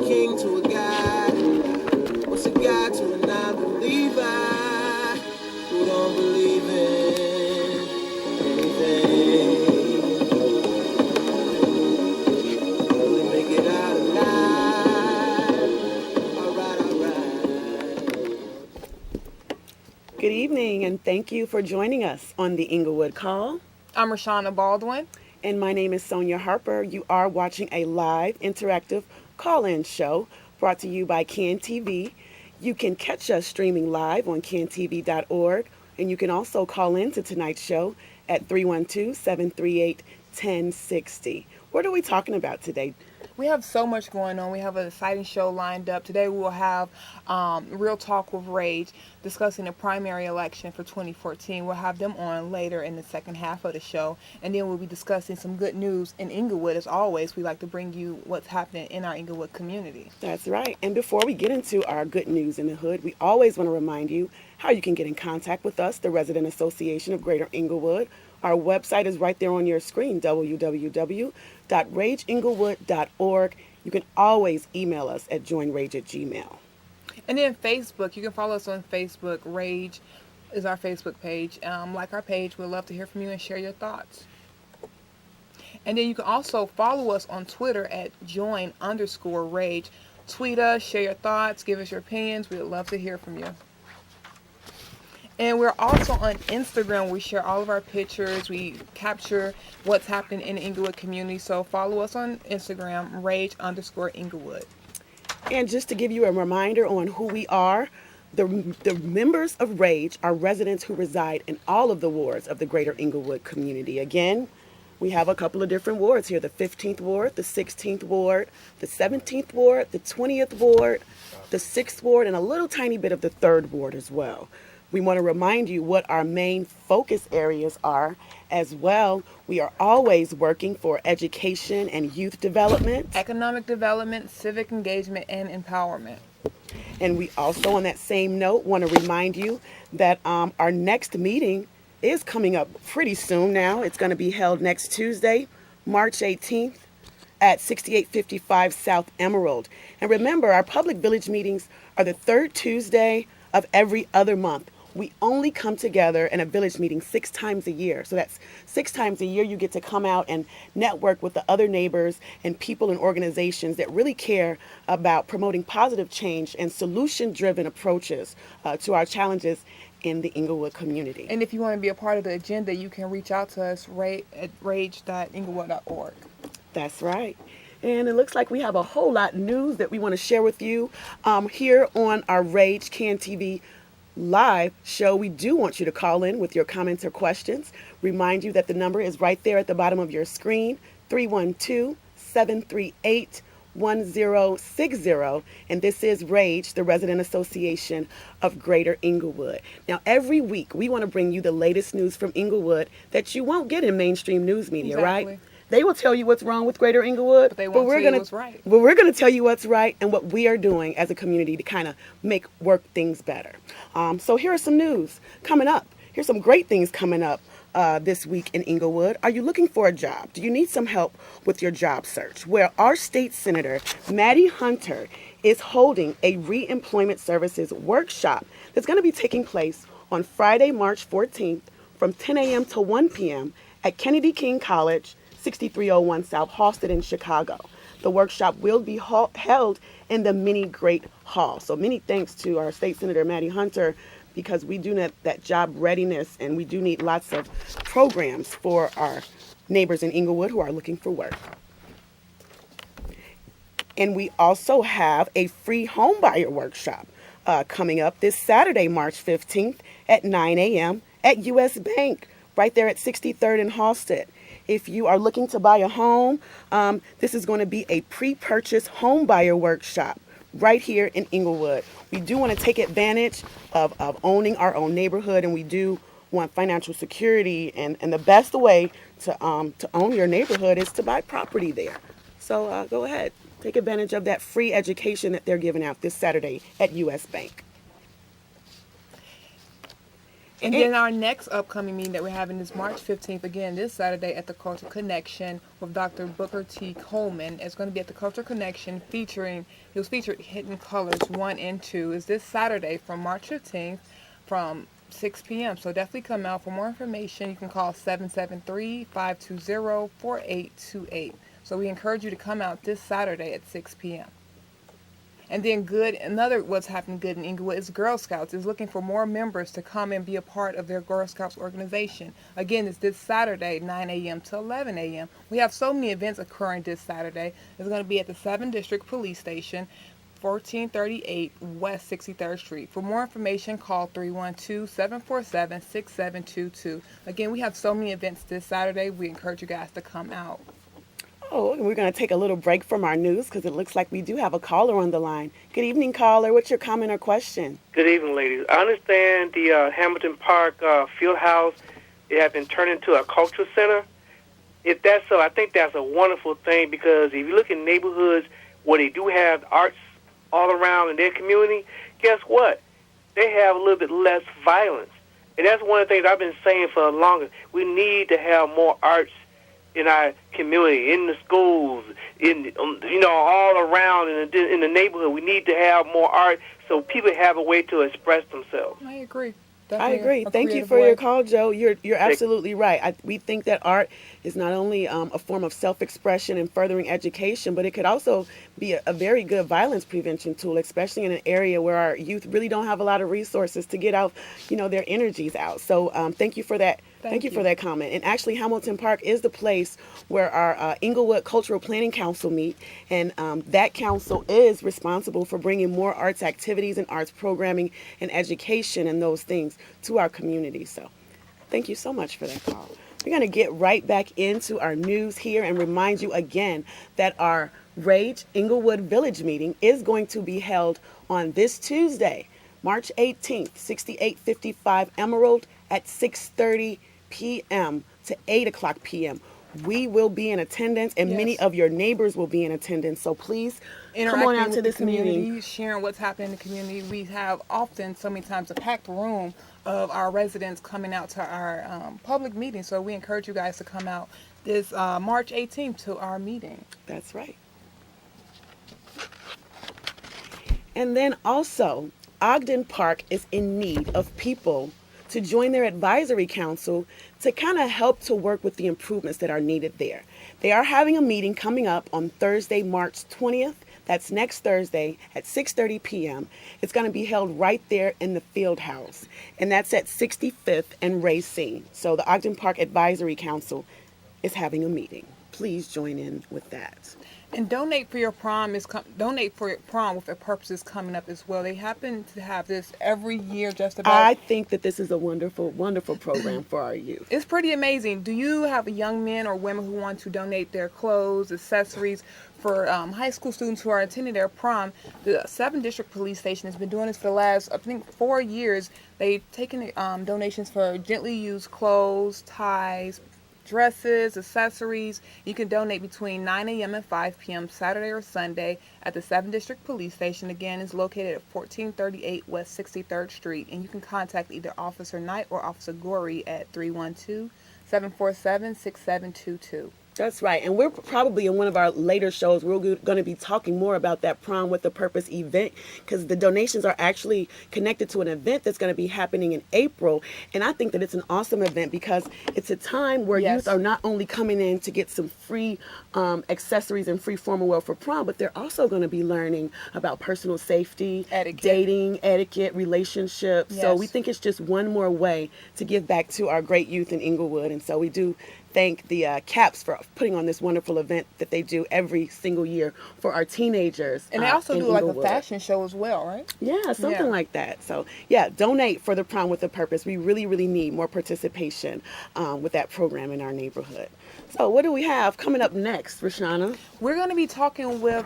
king to a god? What's a god to a non-believer who don't believe in anything? Will he make it out alive? Alright, alright. Good evening, and thank you for joining us on the Inglewood Call. I'm Rashana Baldwin. And my name is Sonia Harper. You are watching a live, interactive call-in show brought to you by CAN TV. You can catch us streaming live on cantv.org, and you can also call in to tonight's show at 312-738-1060. What are we talking about today? We have so much going on. We have an exciting show lined up. Today we will have Real Talk with Rage discussing the primary election for 2014. We'll have them on later in the second half of the show. And then we'll be discussing some good news in Inglewood. As always, we like to bring you what's happening in our Inglewood community. That's right. And before we get into our good news in the hood, we always want to remind you how you can get in contact with us, the Resident Association of Greater Inglewood. Our website is right there on your screen, www.rageinglewood.org. You can always email us at joinrage@gmail. And then Facebook, you can follow us on Facebook. Rage is our Facebook page. Like our page, we'd love to hear from you and share your thoughts. And then you can also follow us on Twitter at join_rage. Tweet us, share your thoughts, give us your opinions. We'd love to hear from you. And we're also on Instagram. We share all of our pictures. We capture what's happening in the Inglewood community. So follow us on Instagram, rage_Inglewood. And just to give you a reminder on who we are, the members of Rage are residents who reside in all of the wards of the Greater Inglewood community. Again, we have a couple of different wards here, the 15th Ward, the 16th Ward, the 17th Ward, the 20th Ward, the 6th Ward, and a little tiny bit of the 3rd Ward as well. We want to remind you what our main focus areas are as well. We are always working for education and youth development, Economic development, civic engagement, and empowerment. and we also, on that same note, want to remind you that our next meeting is coming up pretty soon now. It's going to be held next Tuesday, March 18th at 6855 South Emerald. And remember, our public village meetings are the 3rd Tuesday of every other month. We only come together in a village meeting 6 times a year. So that's 6 times a year you get to come out and network with the other neighbors and people and organizations that really care about promoting positive change and solution-driven approaches to our challenges in the Inglewood community. And if you want to be a part of the agenda, you can reach out to us at rage.inglewood.org. That's right. And it looks like we have a whole lot of news that we want to share with you here on our Rage CAN TV live show. We do want you to call in with your comments or questions. Remind you that the number is right there at the bottom of your screen, 312-738-1060. And this is Rage, the Resident Association of Greater Inglewood. Now, every week we want to bring you the latest news from Inglewood that you won't get in mainstream news media, Exactly. right? They will tell you what's wrong with Greater Inglewood, But they won't tell you what's right. But we're going to tell you what's right and what we are doing as a community to kind of make work things better. So here are some news coming up. Here's some great things coming up this week in Inglewood. Are you looking for a job? Do you need some help with your job search? Well, our state senator, Maddie Hunter, is holding a reemployment services workshop that's going to be taking place on Friday, March 14th from 10 a.m. to 1 p.m. at Kennedy King College, 6301 South Halsted in Chicago. The workshop will be held in the Mini Great Hall. So many thanks to our state senator, Maddie Hunter, because we do need that job readiness and we do need lots of programs for our neighbors in Inglewood who are looking for work. And we also have a free homebuyer workshop coming up this Saturday, March 15th at 9 a.m. at U.S. Bank, right there at 63rd and Halsted. If you are looking to buy a home, this is going to be a pre-purchase home buyer workshop right here in Inglewood. We do want to take advantage of owning our own neighborhood, and we do want financial security. And the best way to own your neighborhood is to buy property there. So go ahead, take advantage of that free education that they're giving out this Saturday at U.S. Bank. And then our next upcoming meeting that we're having is March 15th, again, this Saturday at the Culture Connection with Dr. Booker T. Coleman. It's going to be at the Culture Connection he was featured Hidden Colors 1 and 2. Is this Saturday from March 15th from 6 p.m. So definitely come out. For more information, you can call 773-520-4828. So we encourage you to come out this Saturday at 6 p.m. And then what's happening good in Inglewood is Girl Scouts is looking for more members to come and be a part of their Girl Scouts organization. Again, it's this Saturday, 9 a.m. to 11 a.m. We have so many events occurring this Saturday. It's going to be at the 7th District Police Station, 1438 West 63rd Street. For more information, call 312-747-6722. Again, we have so many events this Saturday. We encourage you guys to come out. Oh, and we're going to take a little break from our news because it looks like we do have a caller on the line. Good evening, caller. What's your comment or question? Good evening, ladies. I understand the Hamilton Park field house, it has been turned into a cultural center. If that's so, I think that's a wonderful thing because if you look in neighborhoods where they do have arts all around in their community, guess what? They have a little bit less violence. And that's one of the things I've been saying for longer. We need to have more arts in our community, in the schools, all around in the neighborhood. We need to have more art so people have a way to express themselves. I agree. I agree. Thank you for your call, Joe. You're absolutely right. We think that art is not only a form of self-expression and furthering education, but it could also be a very good violence prevention tool, especially in an area where our youth really don't have a lot of resources to get out, their energies out. So thank you for that. Thank you for that comment. And actually, Hamilton Park is the place where our Inglewood Cultural Planning Council meet, and that council is responsible for bringing more arts activities and arts programming and education and those things to our community. So thank you so much for that call. We're going to get right back into our news here and remind you again that our Rage Inglewood Village meeting is going to be held on this Tuesday, March 18th, 6855 Emerald at 6:30 p.m. to 8 o'clock p.m. We will be in attendance, and many of your neighbors will be in attendance. So please come on out to this meeting. Sharing what's happening in the community. We have often, so many times, a packed room of our residents coming out to our public meeting. So we encourage you guys to come out this March 18th to our meeting. That's right. And then also, Ogden Park is in need of people to join their advisory council to kind of help to work with the improvements that are needed there. They are having a meeting coming up on Thursday, March 20th. That's next Thursday at 6:30 p.m. It's going to be held right there in the field house, and that's at 65th and Racine. So the Ogden Park Advisory Council is having a meeting. Please join in with that. And Donate for Your Prom Donate for Your Prom with a Purpose is coming up as well. They happen to have this every year just about. I think that this is a wonderful, wonderful program for our youth. It's pretty amazing. Do you have young men or women who want to donate their clothes, accessories for high school students who are attending their prom? The 7th District Police Station has been doing this for the last, 4 years. They've taken donations for gently used clothes, ties, dresses, accessories. You can donate between 9 a.m. and 5 p.m. Saturday or Sunday at the 7th District Police Station. Again, it's located at 1438 West 63rd Street. And you can contact either Officer Knight or Officer Gorey at 312-747-6722. That's right. And we're probably in one of our later shows, we're going to be talking more about that Prom with a Purpose event, because the donations are actually connected to an event that's going to be happening in April. And I think that it's an awesome event because it's a time where youth are not only coming in to get some free accessories and free formal wear for prom, but they're also going to be learning about personal safety, dating, etiquette, relationships. So we think it's just one more way to give back to our great youth in Inglewood. And so we do thank the CAPS for putting on this wonderful event that they do every single year for our teenagers. And they also do like a fashion show as well, right? Yeah, something like that. So yeah, donate for the Prom with a Purpose. We really, really need more participation with that program in our neighborhood. So what do we have coming up next, Rashana? We're going to be talking with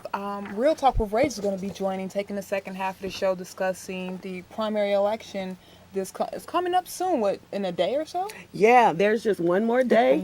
Real Talk with Rage is going to be joining, taking the second half of the show, discussing the primary election. It's coming up soon, in a day or so? Yeah, there's just one more day,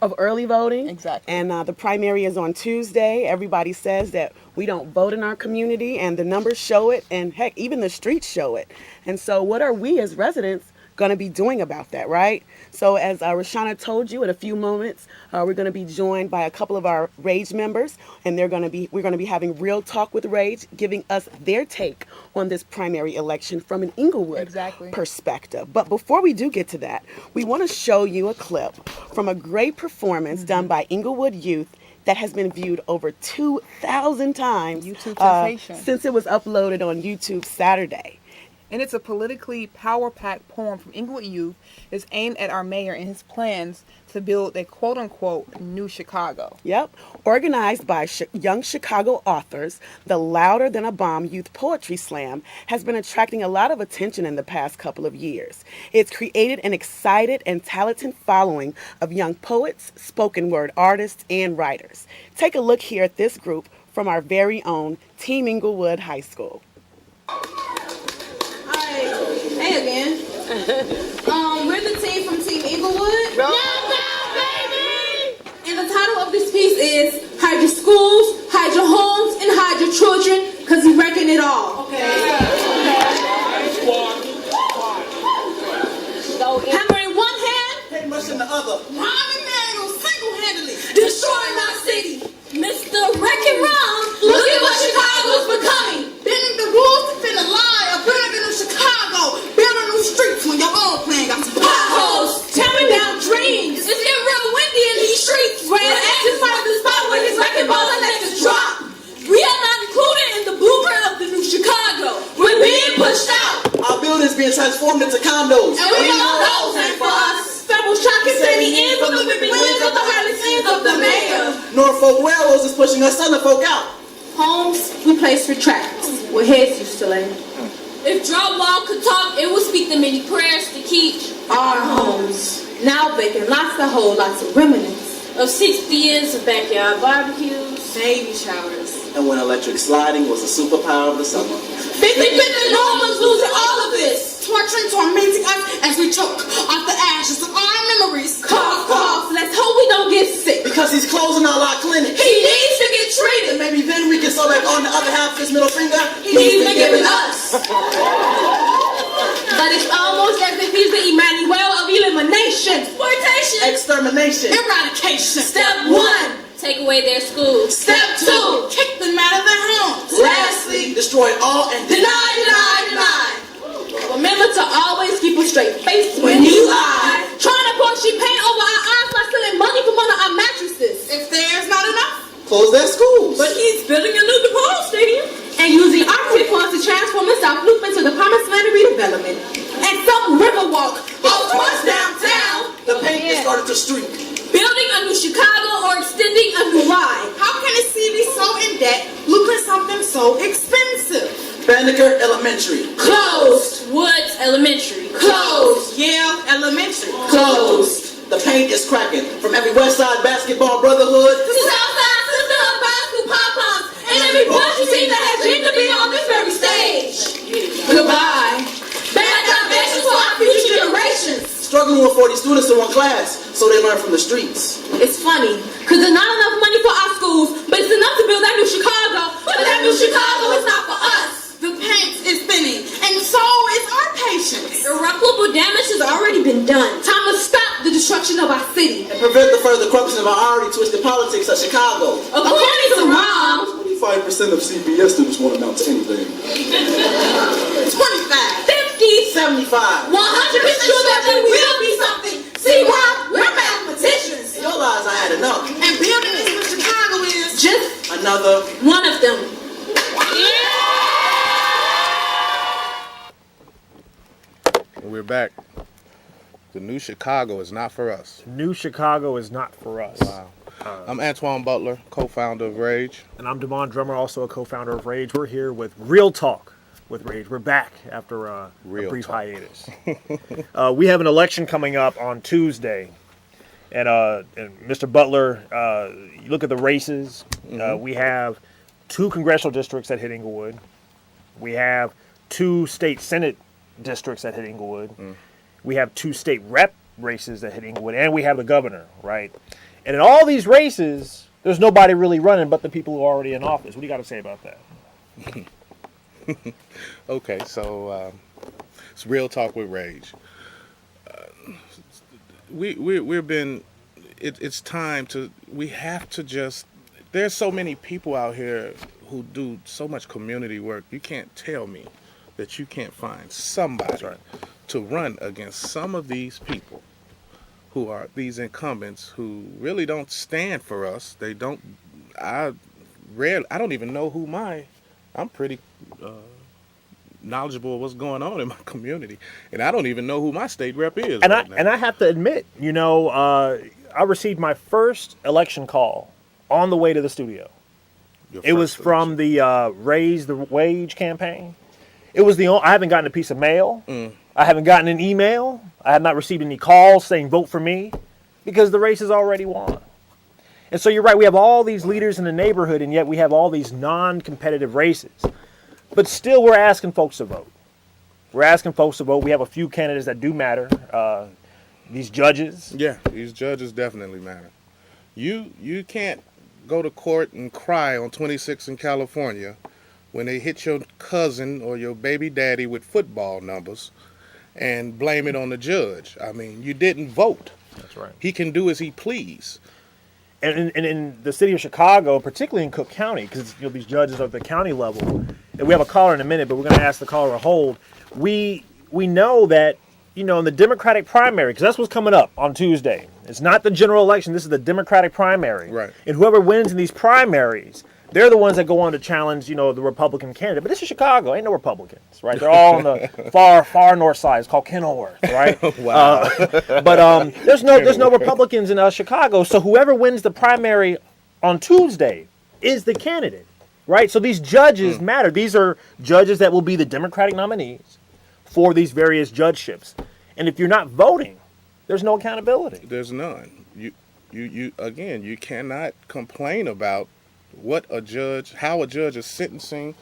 of early voting. Exactly. And the primary is on Tuesday. Everybody says that we don't vote in our community, and the numbers show it, and heck, even the streets show it. And so what are we as residents going to be doing about that, right? So as Rashana told you in a few moments, we're going to be joined by a couple of our Rage members, and we're going to be having Real Talk with Rage, giving us their take on this primary election from an Inglewood perspective. But before we do get to that, we want to show you a clip from a great performance done by Inglewood youth that has been viewed over 2,000 times since it was uploaded on YouTube Saturday. And it's a politically power-packed poem from Inglewood youth. It's aimed at our mayor and his plans to build a quote-unquote new Chicago. Yep. Organized by young Chicago authors, the Louder Than a Bomb Youth Poetry Slam has been attracting a lot of attention in the past couple of years. It's created an excited and talented following of young poets, spoken word artists, and writers. Take a look here at this group from our very own Team Inglewood High School. Hey again. We're the team from Team Inglewood. No. Baby! And the title of this piece is Hide Your Schools, Hide Your Homes, and Hide Your Children, because we reckon it all. Okay. Hammer in one hand, Paintbrush in the other. rhyming manual single-handedly destroying our city. Mr. Wrecking Ron, look at what Chicago's becoming. Bending the rules to fit a lie, a building a new Chicago, building new streets when your own plan got some potholes, tearing down dreams. It's getting real windy in these streets. Red X is part of the spot where his wrecking ball and let us drop. We are not included in the blueprint of the new Chicago. We're being pushed out. Our buildings being transformed into condos. And we know those ain't for us. Federal shock is steady in from the whipping winds of the behind the scenes of the mayor. Norfolk Railroads is pushing us Southern out. Homes we place for tracks where heads used to lay. If drywall could talk, it would speak the many prayers to keep our homes. Now vacant, lots to hold, lots of remnants of 60 years of backyard barbecues, baby showers. And when electric sliding was a superpower of the summer. 50-50 Romans losing all of this. Tormenting us as we choke off the ashes of our memories. Cough, cough, let's hope we don't get sick. Because he's closing all our clinics. He needs to get treated. And maybe then we can sew back on the other half of his middle finger. He's been giving us. But it's almost as if he's the Emmanuel of elimination. Exploitation. Extermination. Eradication. Step 1. Take away their schools. Step 2. Kick them out of their homes. Lastly, destroy all and deny. Remember to always keep a straight face when you lie. Trying to pour cheap paint over our eyes by stealing money from under our mattresses. If there's not enough, close their schools. but he's building a new DePaul stadium and using architect funds to transform the South Loop into the promised land of redevelopment. And some Riverwalk off towards downtown. The paint is started to streak. Building a new Chicago or extending a new line. How can a city so in debt look at something so expensive? Banneker Elementary. Closed. Woods Elementary. Closed. Yale Elementary. Closed. The paint is cracking from every West Side basketball brotherhood To Southside Sisterhood Bicycle Pop-Ups and every bunch team that has dreamed of being on this very stage. Goodbye. Bad foundations for our future generations. struggling with 40 students in one class, so they learn from the streets. It's funny, because there's not enough money for our schools, but it's enough to build that new Chicago, but that new Chicago is not for us. The paint is thinning, and so is our patience. Irreparable damage has already been done. Time to stop the destruction of our city. And prevent the further corruption of our already twisted politics of Chicago. According to Rom, 25% of CPS students won't amount to anything. 25, 50, 75. 100% sure that we will be something. See why? We're mathematicians. In your lives, I had enough. And building this new Chicago is just Another one of them. We're back. The new Chicago is not for us. New Chicago is not for us. Wow. I'm Antoine Butler, co-founder of Rage. And I'm Damon Drummer, also a co-founder of Rage. We're here with Real Talk with Rage. We're back after a brief hiatus. We have an election coming up on Tuesday. And Mr. Butler, you look at the races. We have 2 congressional districts that hit Inglewood. We have 2 state Senate districts that hit Inglewood. We have 2 state rep races that hit Inglewood. And we have the governor, right? And in all these races, there's nobody really running but the people who are already in office. What do you got to say about that? Okay, so it's Real Talk with Rage. we've been. It's time to. We have to just. There's so many people out here who do so much community work. You can't tell me that you can't find somebody to run against some of these people who are these incumbents who really don't stand for us. They don't. I don't even know who I'm pretty knowledgeable of what's going on in my community, and I don't even know who my state rep is. And I have to admit, I received my first election call on the way to the studio. It was from the Raise the Wage campaign. It was I haven't gotten a piece of mail. I haven't gotten an email. I have not received any calls saying vote for me because the race is already won. And so you're right, we have all these leaders in the neighborhood, and yet we have all these non-competitive races. But still, we're asking folks to vote. We're asking folks to vote. We have a few candidates that do matter. These judges. Yeah, these judges definitely matter. You can't go to court and cry on 26 in California when they hit your cousin or your baby daddy with football numbers and blame it on the judge. I mean, you didn't vote. That's right. He can do as he please. And in the city of Chicago, particularly in Cook County, because these judges are at the county level, and we have a caller in a minute, but we're going to ask the caller to hold. We know that, in the Democratic primary, because that's what's coming up on Tuesday. It's not the general election. This is the Democratic primary. Right. And whoever wins in these primaries, they're the ones that go on to challenge, the Republican candidate. But this is Chicago. Ain't no Republicans, right? They're all on the far north side. It's called Kenilworth, right? Wow. But there's no Republicans in Chicago. So whoever wins the primary on Tuesday is the candidate, right? So these judges matter. These are judges that will be the Democratic nominees for these various judgeships. And if you're not voting, there's no accountability. There's none. You cannot complain about how a judge is sentencing,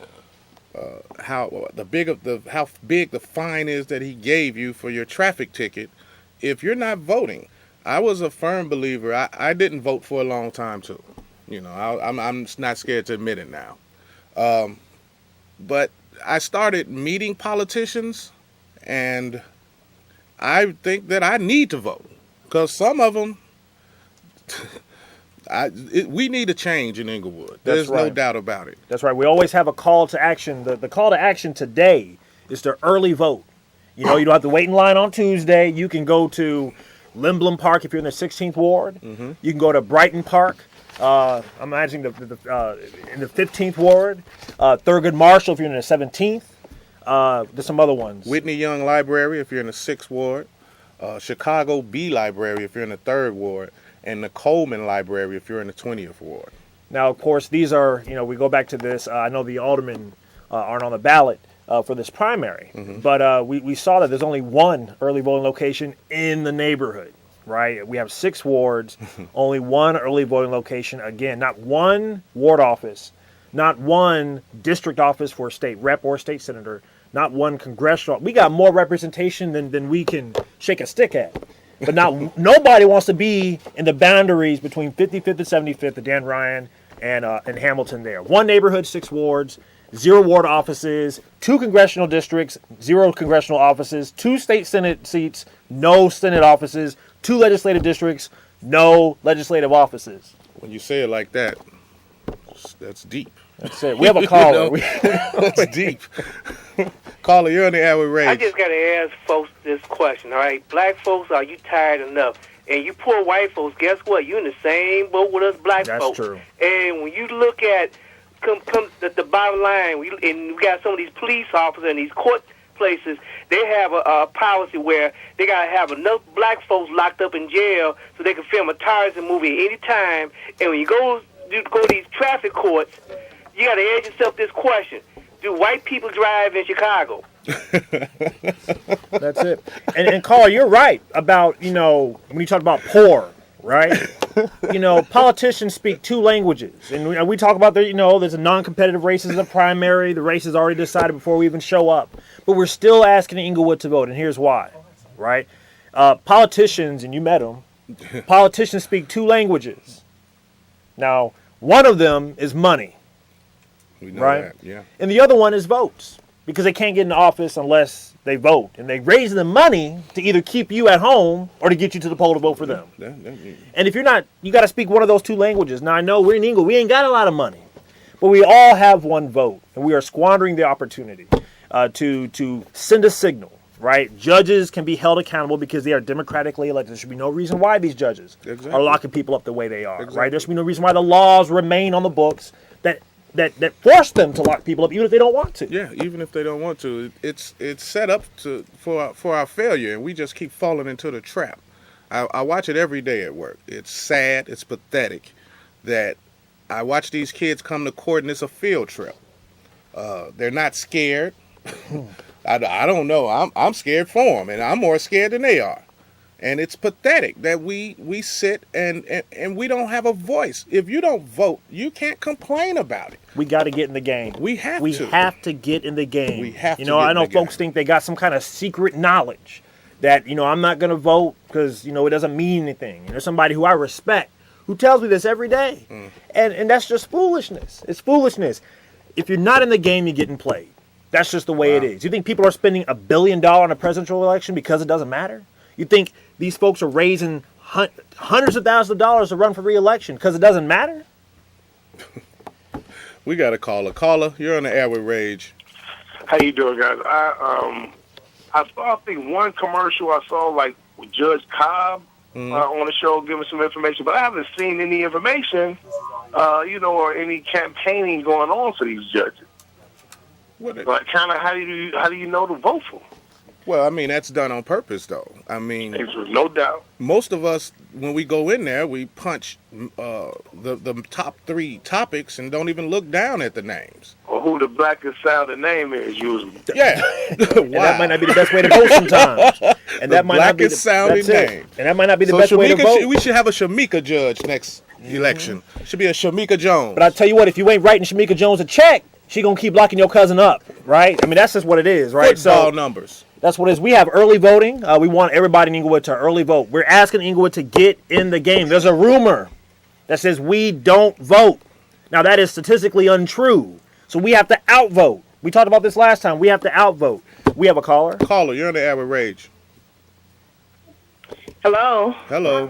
how big the fine is that he gave you for your traffic ticket, if you're not voting. I was a firm believer. I didn't vote for a long time too. I'm not scared to admit it now. But I started meeting politicians, and I think that I need to vote because some of them. We need a change in Inglewood. There's no doubt about it. That's right. We always have a call to action. The call to action today is to early vote. You don't have to wait in line on Tuesday. You can go to Limblom Park if you're in the 16th Ward. Mm-hmm. You can go to Brighton Park. I'm imagining in the 15th Ward. Thurgood Marshall if you're in the 17th. There's some other ones. Whitney Young Library if you're in the 6th Ward. Chicago B Library if you're in the 3rd Ward. And the Coleman Library if you're in the 20th Ward. Now, of course, these are, we go back to this. I know the aldermen aren't on the ballot for this primary, but we saw that there's only one early voting location in the neighborhood, right? We have 6 wards, only one early voting location. Again, not one ward office, not one district office for a state rep or state senator, not one congressional. We got more representation than we can shake a stick at. But now nobody wants to be in the boundaries between 55th and 75th, the Dan Ryan and Hamilton there. One neighborhood, 6 wards, 0 ward offices, 2 congressional districts, 0 congressional offices, 2 state senate seats, no senate offices, 2 legislative districts, no legislative offices. When you say it like that, that's deep. That's it. We have a caller. That's deep. Caller, you're on the air with Rage. I just got to ask folks this question, all right? Black folks, are you tired enough? And you poor white folks, guess what? You're in the same boat with us black folks. That's true. And when you look at the bottom line, and we got some of these police officers and these court places, they have a policy where they got to have enough black folks locked up in jail so they can film a Tarzan movie anytime. And when you go to these traffic courts, you got to ask yourself this question. Do white people drive in Chicago? That's it. And Carl, you're right about, when you talk about poor, right? Politicians speak 2 languages. And we talk about, there's a non-competitive races in the primary. The race is already decided before we even show up. But we're still asking Inglewood to vote, and here's why, right? Politicians, and you met them, politicians speak 2 languages. Now, one of them is money. We know right? That, yeah. And the other one is votes, because they can't get into office unless they vote, and they raise the money to either keep you at home or to get you to the poll to vote for them. And if you're not, you got to speak one of those two languages. Now I know we're in England, we ain't got a lot of money, but we all have one vote, and we are squandering the opportunity to send a signal. Right, judges can be held accountable because they are democratically elected. There should be no reason why these judges are locking people up the way they are. Right, there should be no reason why the laws remain on the books that force them to lock people up, even if they don't want to. Yeah, even if they don't want to, it's set up for our failure, and we just keep falling into the trap. I watch it every day at work. It's sad, it's pathetic that I watch these kids come to court and it's a field trip. They're not scared. I don't know. I'm scared for them, and I'm more scared than they are. And it's pathetic that we sit and we don't have a voice. If you don't vote, you can't complain about it. We got to get in the game. We have to get in the game. We have to. I know folks think they got some kind of secret knowledge that I'm not going to vote because it doesn't mean anything. And there's somebody who I respect who tells me this every day, and that's just foolishness. It's foolishness. If you're not in the game, you're getting played. That's just the way it is. You think people are spending $1 billion on a presidential election because it doesn't matter? You think these folks are raising hundreds of thousands of dollars to run for re-election because it doesn't matter? We got a caller. Caller, you're on the air with Rage. How you doing, guys? I saw, I think, one commercial I saw, like, with Judge Cobb on the show giving some information, but I haven't seen any information, or any campaigning going on for these judges. But kind of how do you know to vote for? Well, I mean, that's done on purpose, though. I mean, no doubt. Most of us, when we go in there, we punch the top 3 topics and don't even look down at the names. Or who the blackest sounding name is usually. Yeah. And that might not be the best way to vote sometimes. And that might not be the sounding name. And that might not be the best way to vote. We should have a Shamika judge next election. Should be a Shamika Jones. But I tell you what, if you ain't writing Shamika Jones a check, she gonna keep locking your cousin up, right? I mean, that's just what it is, right? Football numbers. That's what it is. We have early voting. We want everybody in Inglewood to early vote. We're asking Inglewood to get in the game. There's a rumor that says we don't vote. Now, that is statistically untrue. So we have to outvote. We talked about this last time. We have to outvote. We have a caller. Caller, you're on the air with Rage. Hello. Hello.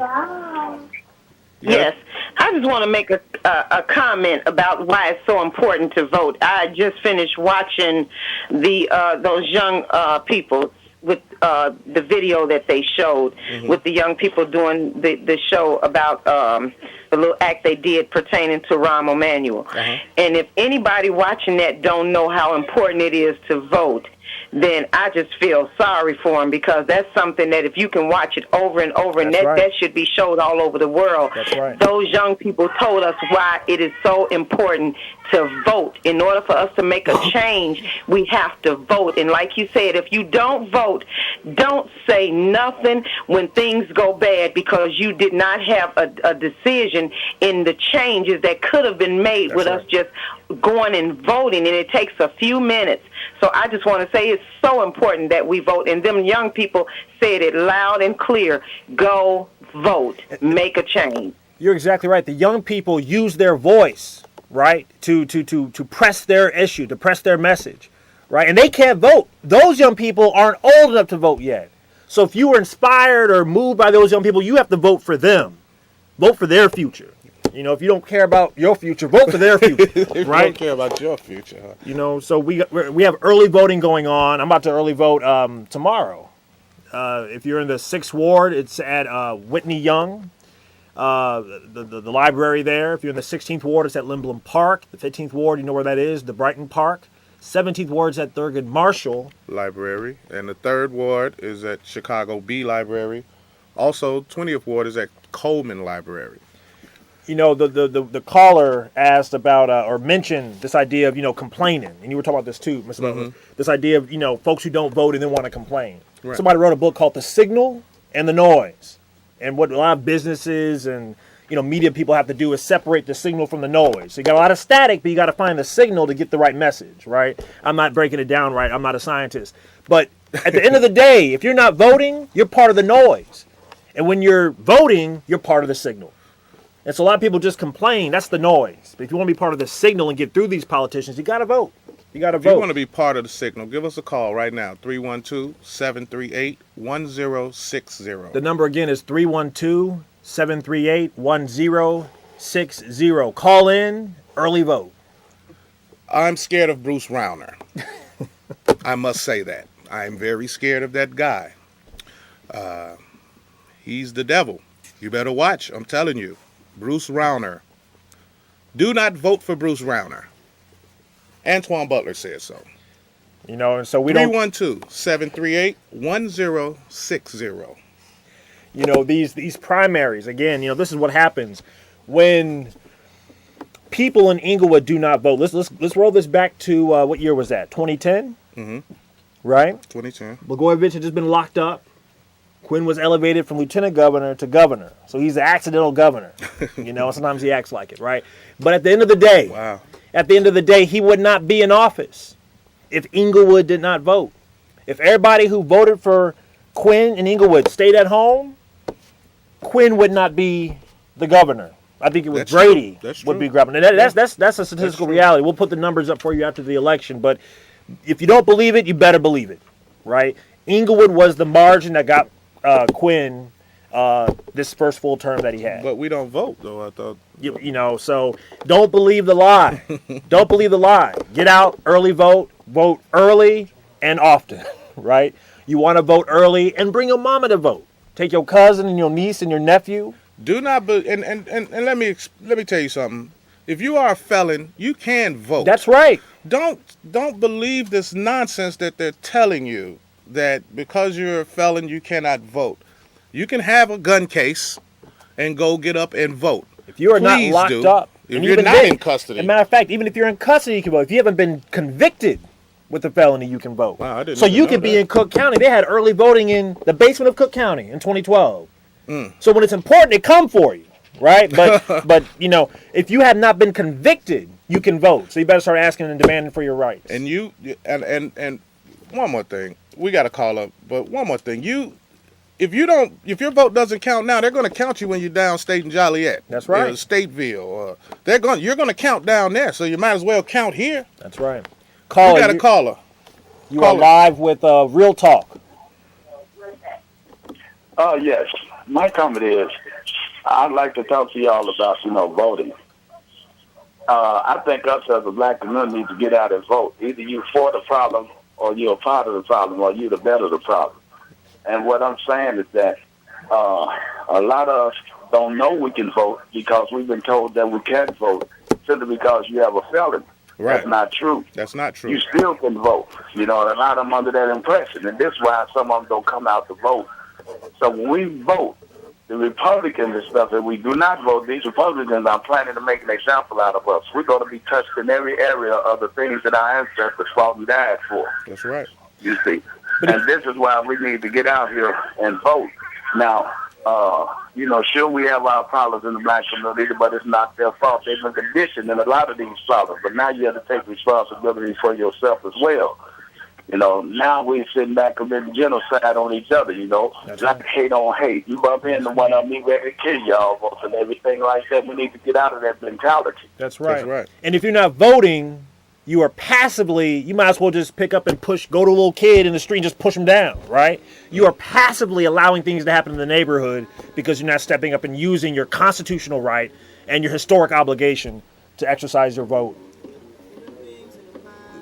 Yes. I just want to make a comment about why it's so important to vote. I just finished watching those young people with the video that they showed with the young people doing the show about the little act they did pertaining to Rahm Emanuel. And if anybody watching that don't know how important it is to vote, then I just feel sorry for him, because that's something that if you can watch it over and over, and that should be showed all over the world. That's right. Those young people told us why it is so important to vote. In order for us to make a change, we have to vote. And like you said, if you don't vote, don't say nothing when things go bad, because you did not have a decision in the changes that could have been made with us just going and voting, and it takes a few minutes. So I just want to say it's so important that we vote, and them young people said it loud and clear. Go vote. Make a change. You're exactly right. The young people use their voice, right, to press their issue, to press their message, right? And they can't vote. Those young people aren't old enough to vote yet. So if you were inspired or moved by those young people, you have to vote for them. Vote for their future. If you don't care about your future, vote for their future, If you right? don't care about your future, huh? So we have early voting going on. I'm about to early vote tomorrow. If you're in the 6th Ward, it's at Whitney Young, the library there. If you're in the 16th Ward, it's at Lindblom Park. The 15th Ward, you know where that is, the Brighton Park. 17th Ward is at Thurgood Marshall Library. And the 3rd Ward is at Chicago B Library. Also, 20th Ward is at Coleman Library. The caller asked about or mentioned this idea of, complaining. And you were talking about this too, Mr. Butler. This idea of, folks who don't vote and then want to complain. Right. Somebody wrote a book called The Signal and the Noise. And what a lot of businesses and, media people have to do is separate the signal from the noise. So you got a lot of static, but you got to find the signal to get the right message, right? I'm not breaking it down right. I'm not a scientist. But at the end of the day, if you're not voting, you're part of the noise. And when you're voting, you're part of the signal. And so a lot of people just complain. That's the noise. But if you want to be part of the signal and get through these politicians, you got to vote. You got to If you vote. want to be part of the signal, give us a call right now, 312-738-1060. The number again is 312-738-1060. Call in, early vote. I'm scared of Bruce Rauner. I must say that. I'm very scared of that guy. He's the devil. You better watch. I'm telling you. Bruce Rauner. Do not vote for Bruce Rauner. Antoine Butler said so. You know, and so we don't. 312-738-1060. You know, these primaries, again, you know, this is what happens when people in Inglewood do not vote. Let's roll this back to what year was that? 2010? Mm-hmm. Right? 2010. Blagojevich had just been locked up. Quinn was elevated from lieutenant governor to governor. So he's the accidental governor. You know, sometimes he acts like it, right? But at the end of the day, he would not be in office if Inglewood did not vote. If everybody who voted for Quinn in Inglewood stayed at home, Quinn would not be the governor. I think it was Brady would be governor. That's a statistical reality. We'll put the numbers up for you after the election. But if you don't believe it, you better believe it, right? Inglewood was the margin that got Quinn this first full term that he had. But we don't vote, though, I thought. You know, so don't believe the lie. Don't believe the lie. Get out, early vote early and often, right? You want to vote early and bring your mama to vote. Take your cousin and your niece and your nephew. Do not and let me tell you something. If you are a felon, you can vote. That's right. Don't believe this nonsense that they're telling you that because you're a felon you cannot vote. You can have a gun case and go get up and vote. If you are not locked up, if you're not in custody. As a matter of fact, even if you're in custody, you can vote. If you haven't been convicted with a felony, you can vote. Wow, I didn't so you know can be that. in Cook County. They had early voting in the basement of Cook County in 2012. So when it's important, they come for you, right? But you know, if you have not been convicted, you can vote. So you better start asking and demanding for your rights. And and one more thing, we got to call up. But one more thing, if your vote doesn't count now, they're going to count you when you're downstate in Joliet. That's right. Stateville. You're going to count down there, so you might as well count here. That's right. Caller, we got a caller. You are live with Real Talk. Yes. My comment is, I'd like to talk to y'all about, voting. I think us as a black community need to get out and vote. Either you for the problem, or you're a part of the problem, or you're the better of the problem. And what I'm saying is that a lot of us don't know we can vote because we've been told that we can't vote simply because you have a felony. Right. That's not true. That's not true. You still can vote. And a lot of them under that impression. And this is why some of them don't come out to vote. So when we vote, the Republicans and stuff, if we do not vote, these Republicans are planning to make an example out of us. We're going to be touched in every area of the things that our ancestors fought and died for. That's right. You see. And this is why we need to get out here and vote. Now, sure, we have our problems in the black community, but it's not their fault. They've been conditioned in a lot of these problems. But now you have to take responsibility for yourself as well. Now we're sitting back committing genocide on each other, like hate on hate. You bump into one of me, ready to kill y'all, and everything like that. We need to get out of that mentality. That's right. And if you're not voting, you are passively, you might as well just pick up and go to a little kid in the street and just push him down, right? You are passively allowing things to happen in the neighborhood because you're not stepping up and using your constitutional right and your historic obligation to exercise your vote.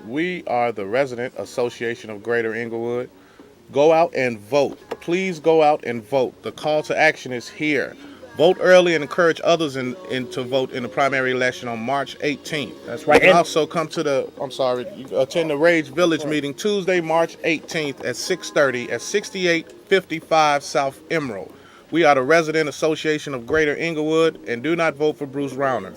We are the Resident Association of Greater Inglewood. Go out and vote. Please go out and vote. The call to action is here. Vote early and encourage others to vote in the primary election on March 18th. That's right. And also attend the Rage Village meeting Tuesday, March 18th at 6:30 at 6855 South Emerald. We are the Resident Association of Greater Inglewood, and do not vote for Bruce Rauner.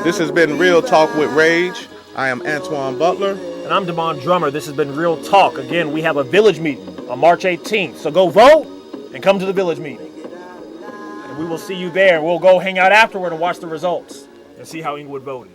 This has been Real Talk with Rage. I am Antoine Butler. And I'm Damon Drummer. This has been Real Talk. Again, we have a village meeting on March 18th. So go vote and come to the village meeting. And we will see you there. We'll go hang out afterward and watch the results and see how Inglewood voted.